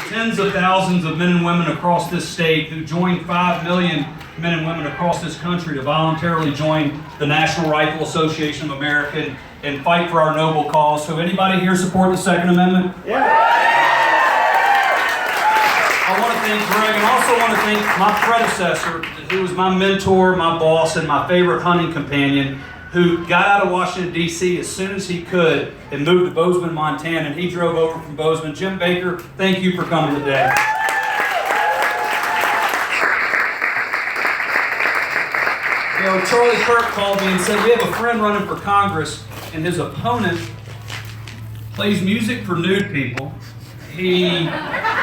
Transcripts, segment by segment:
tens of thousands of men and women across this state who joined 5 million men and women across this country to voluntarily join the National Rifle Association of America and fight for our noble cause. So anybody here support the Second Amendment? Yeah. I want to thank Greg, and I also want to thank my predecessor, who was my mentor, my boss, and my favorite hunting companion, who got out of Washington, D.C. as soon as he could and moved to Bozeman, Montana, and he drove over from Bozeman. Jim Baker, thank you for coming today. You know, Charlie Kirk called me and said, we have a friend running for Congress, and his opponent plays music for nude people.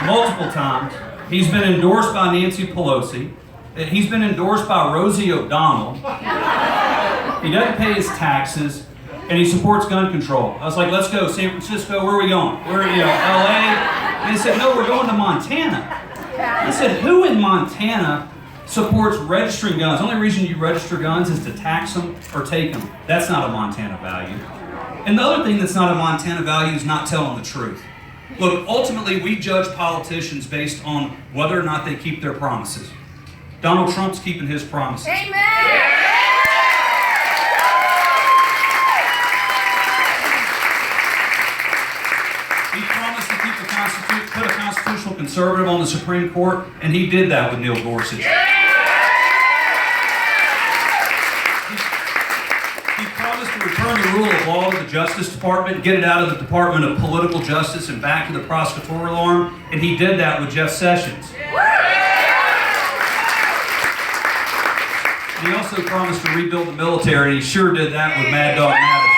Multiple times, he's been endorsed by Nancy Pelosi. He's been endorsed by Rosie O'Donnell. He doesn't pay his taxes, and he supports gun control. I was like, let's go, San Francisco, where are we going? Where, LA? And they said, no, we're going to Montana. I said, who in Montana supports registering guns? The only reason you register guns is to tax them or take them. That's not a Montana value. And the other thing that's not a Montana value is not telling the truth. Look, ultimately, we judge politicians based on whether or not they keep their promises. Donald Trump's keeping his promises. Amen! He promised to keep put a constitutional conservative on the Supreme Court, and he did that with Neil Gorsuch. He promised to return the rule of law to the Justice Department, get it out of the Department of Political Justice and back to the prosecutorial arm, and he did that with Jeff Sessions. He also promised to rebuild the military, and he sure did that with Mad Dog Mattis.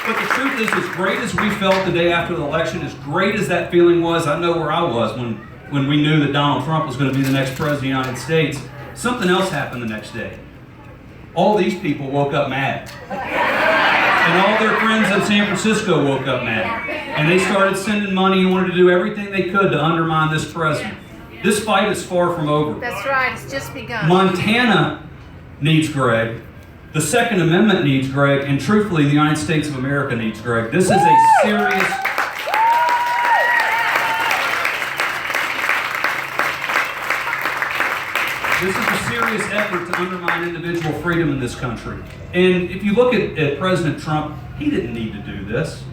But the truth is, as great as we felt the day after the election, as great as that feeling was, I know where I was when we knew that Donald Trump was going to be the next president of the United States, something else happened the next day. All these people woke up mad. And all their friends in San Francisco woke up mad. And they started sending money and wanted to do everything they could to undermine this president. This fight is far from over. That's right, it's just begun. Montana needs Greg. The Second Amendment needs Greg. And truthfully, the United States of America needs Greg. This is a serious... This is a serious effort to undermine individual freedom in this country. And if you look at President Trump, he didn't need to do this.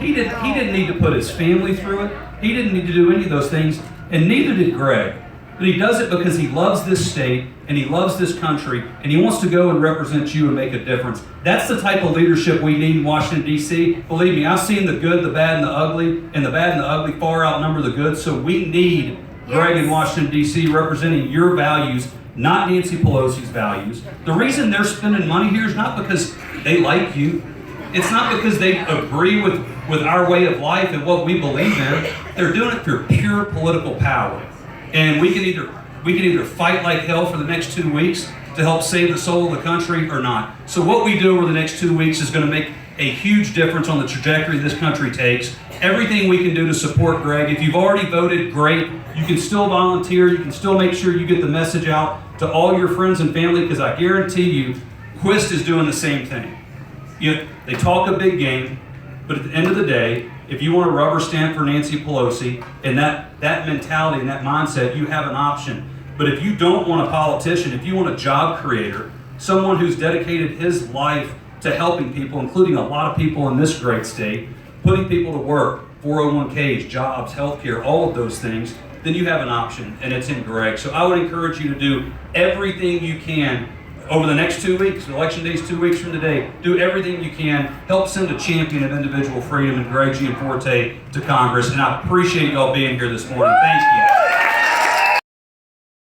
He didn't need to put his family through it. He didn't need to do any of those things, and neither did Greg. But he does it because he loves this state, and he loves this country, and he wants to go and represent you and make a difference. That's the type of leadership we need in Washington, D.C. Believe me, I've seen the good, the bad, and the ugly, and the bad and the ugly far outnumber the good, so we need Greg in Washington, D.C. representing your values, not Nancy Pelosi's values. The reason they're spending money here is not because they like you. It's not because they agree with our way of life and what we believe in. They're doing it for pure political power. And we can either fight like hell for the next 2 weeks to help save the soul of the country or not. So what we do over the next 2 weeks is going to make a huge difference on the trajectory this country takes. Everything we can do to support Greg. If you've already voted, great. You can still volunteer. You can still make sure you get the message out to all your friends and family, because I guarantee you, Quist is doing the same thing. They talk a big game, but at the end of the day, if you want a rubber stamp for Nancy Pelosi and that mentality and that mindset, you have an option. But if you don't want a politician, if you want a job creator, someone who's dedicated his life to helping people, including a lot of people in this great state, putting people to work, 401ks, jobs, healthcare, all of those things, then you have an option, and it's in Greg. So I would encourage you to do everything you can over the next 2 weeks. Election day is 2 weeks from today. Do everything you can. Help send a champion of individual freedom and Greg Gianforte to Congress. And I appreciate y'all being here this morning. Thank you.